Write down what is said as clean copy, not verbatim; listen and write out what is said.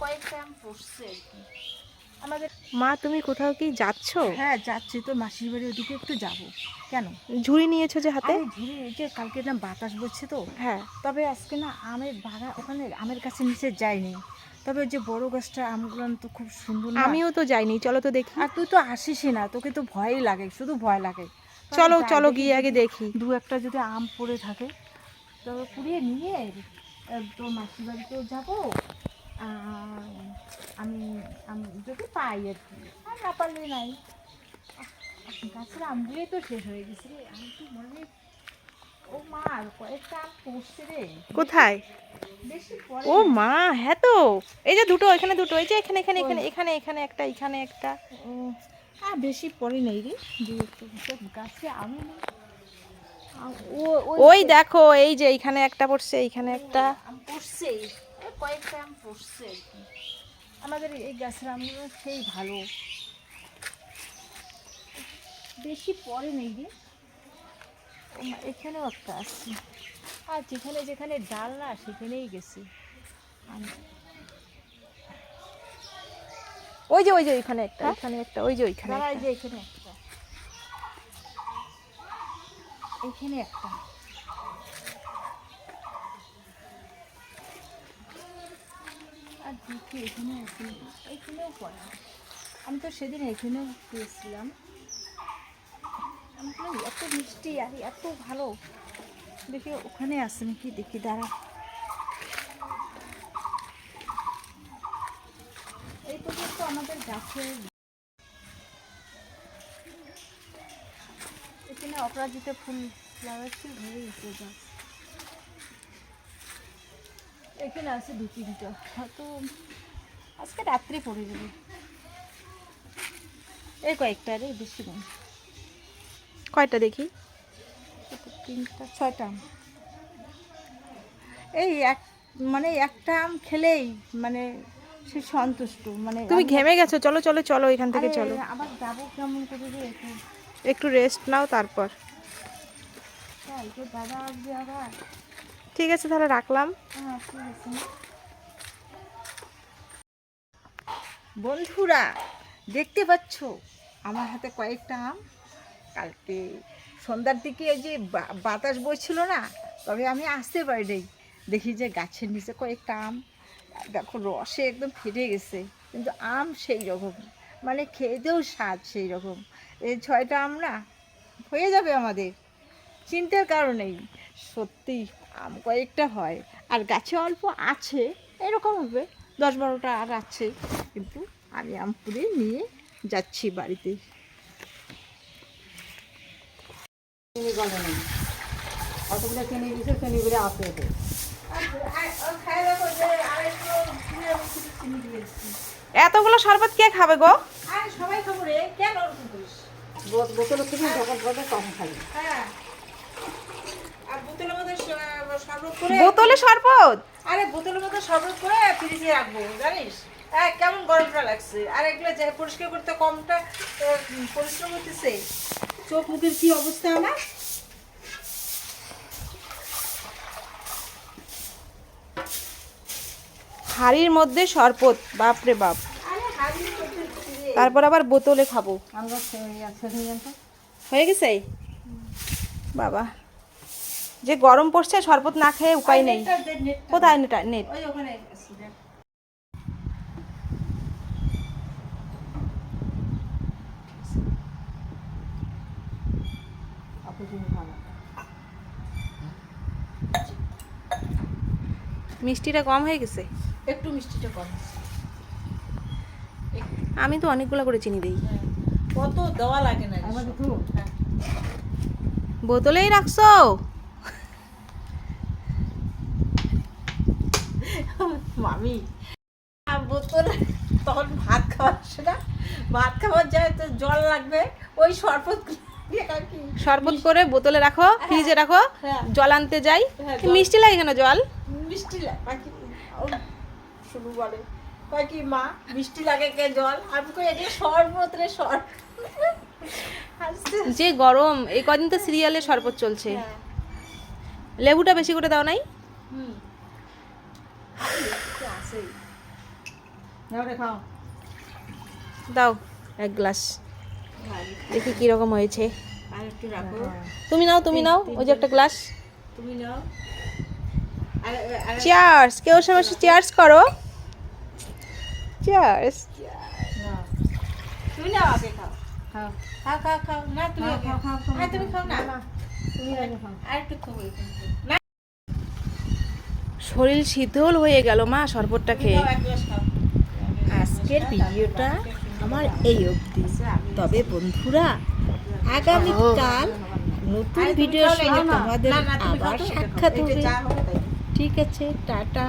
কয়েকটা আম পড়ছে আমাদের। মা তুমি কোথাও কি যাচ্ছ? হ্যাঁ যাচ্ছি তো, মাসির বাড়ি ওদিকে একটু যাব। কেন? ঝুড়ি নিয়েছো যে হাতে? আরে ঝুড়ি, এই যে কালকে না বাতাস বইছে তো, হ্যাঁ। তবে আজকে না আমের বাগান, ওখানে আমের কাছে নিচে যাইনি। তবে ওই যে বড় গাছটা আমগুলো তো খুব সুন্দর না। আমিও তো যাইনি, চলো তো দেখি। আর তুই তো আসিসই না, তোকে তো ভয়ই লাগে, শুধু ভয় লাগে। চলো যাই, চলো দেখি গিয়ে আগে যদি দেখি। দু একটা যদি আম পড়ে থাকে তবে কুড়িয়ে নিয়ে তোর মাসির বাড়িতেও যাবো। আর আমি আমি যদি পাই আর কি, আর না পারলে নাই। গাছের আমগুলোই তো শেষ হয়ে গেছে রে, আমি তো মনে, ও মা আর কয়েকটা আম পড়ছে রে। কোথায়? বেশি পড়ে ও না। মা, হ্যাঁ তো এই যে দুটো, এখানে দুটো, এই যে এখানে এখানে এখানে এখানে এখানে একটা, এখানে একটা। ও, আর বেশি পড়ে নেই রে, দু একটা সব গাছে আমি নেই। ও ওই দেখো, এই যে এইখানে একটা পড়ছে, এইখানে একটা। আম পড়ছে, কয়েকটা আম পড়ছে আর কি। আমাদের এই গাছের আমগুলো সেই ভালো, বেশি পড়ে নেই রে। ও মা, এখানেও একটা আছে, আর যেখানে যেখানে ডাল না সেখানেই গেছে আম। ওই যে ওই যে ওইখানে একটা, হ্যাঁ? এখানে একটা, ওই যে ওইখানে দাঁড়া, এই একটা। যে এখানে একটা, এখানে একটা। আর দেখি এখানে আছে, এখানেও পড়ে। আমি তো সেদিন এখানেও গিয়েছিলাম। আমি বললাম এত মিষ্টি আর এত ভালো, দেখি ওখানে আছে নাকি, দেখি দাঁড়া। এই পর্যন্ত আমাদের গাছে, এখানে অপরাজিতা ফুল লাগাচ্ছি, হয়ে গেছে গাছ। এখানে আছে দু তিনটা, হয়তো আজকে রাত্রে পড়ে যাবে। এই কয়েকটা রে, বেশি নেই। কয়টা দেখি? তিনটা ছয়টা আম। এই এক, মানে একটা আম খেলেই মানে সে সন্তুষ্ট, মানে তুমি আমি ঘেমে গেছো, চলো চলো চলো এখান থেকে আরে চলো। আবার যাবো কেমন করে রে এখন? একটু রেস্ট নাও তারপর। তাই তো, দাদা আসবে আবার। ঠিক আছে তাহলে রাখলাম। হ্যাঁ ঠিক আছে। বন্ধুরা দেখতে পাচ্ছ আমার হাতে কয়েকটা আম, কালকে সন্ধ্যার দিকে এই যে বাতাস বইছিল না, তবে আমি আসতে পারিনি। দেখি যে গাছের নিচে কয়েকটা আম, দেখো রসে একদম ফেটে গেছে, কিন্তু আম সেই রকম, মানে খেতেও স্বাদ সেই রকম। এই ছয়টা আম না হয়ে যাবে আমাদের, চিন্তার কারণেই। সত্যি আম কয়েকটা হয়, আর গাছে অল্প আছে, এরকম হবে 10-12টা আর আছে, কিন্তু আমি আম পুড়ে নিয়ে যাচ্ছি বাড়িতে। অতগুলো চিনি দিছে, চিনি করে আসে এতগুলো শরবত কে খাবে গো? সবাই খাবো রে, কেন ওরকম করিস? বোতলের থেকে যখন করে তখন খাবি। হ্যাঁ, আর বোতলের মধ্যে শরবত করে, বোতলে শরবত? আরে বোতলের মধ্যে শরবত করে ফ্রিজে রাখবো, জানিস? কেমন গরমটা লাগছে, আর এগুলো যে পরিষ্কার করতে কমটা পরিশ্রম হতেছে, চোখ মুখের কি অবস্থা আমার। হাড়ির মধ্যে শরবত, বাপরে বাপ। আরে হাড়ির মধ্যে কি রে? তারপর আবার বোতলে খাবো। আমরা হয়ে গেছে বাবা, যে গরম পড়ছে শরবত না খেয়ে উপায় নেই। কোথায় নেট? নেট ওই ওখানে আছে, দেখ। মিষ্টিটা কম হয়ে গেছে। একটু মিষ্টিটা কম আছে। আমি তো অনেকগুলো করে চিনি দিই। কত দেওয়া লাগে না আমাদের তো। হ্যাঁ, বোতলেই রাখছো? মামি বোতলে তখন ভাত খাওয়ার সেটা, ভাত খাওয়ার যায় তো জল লাগবে, ওই শরবত শরবত করে বোতলে রাখো, ফ্রিজে রাখো, হ্যাঁ। জল আনতে যাই। হ্যাঁ, মিষ্টি লাগে কেন জল? মিষ্টি লাগে শুরু বলে, কয় কি মা মিষ্টি লাগে কে জল, আমি কই এটা শরবত রে, শরবত। যে গরম, এই কদিন তো সিরিয়ালে শরবত চলছে। হ্যাঁ। লেবুটা বেশি করে দাও নাই? হুম, আছেই। নাও রে খাও। দাও এক গ্লাস, দেখি কি রকম হয়েছে। আর একটু রাখো। তুমি নাও ওই যে একটা গ্লাস। তুমি নাও। আর চিয়ার্স, কেউ সবাই চিয়ার্স করো। চিয়ার্স। নাও। তুমি নাও আগে খাও। খাও খাও খাও খাও। না তুমি আগে খাও। তুমি খাও না। তুমি আগে খাও। আর একটু খাও এখানে। না শরীর শীতল হয়ে গেল মা শরবতটা খেয়ে। এক গ্লাস খাও। আজকের ভিডিওটা আমার এই অবধি। তবে বন্ধুরা আগামীকাল নতুন ভিডিওর সঙ্গে তোমাদের আবার সাক্ষাৎ হবে। ঠিক আছে, টাটা।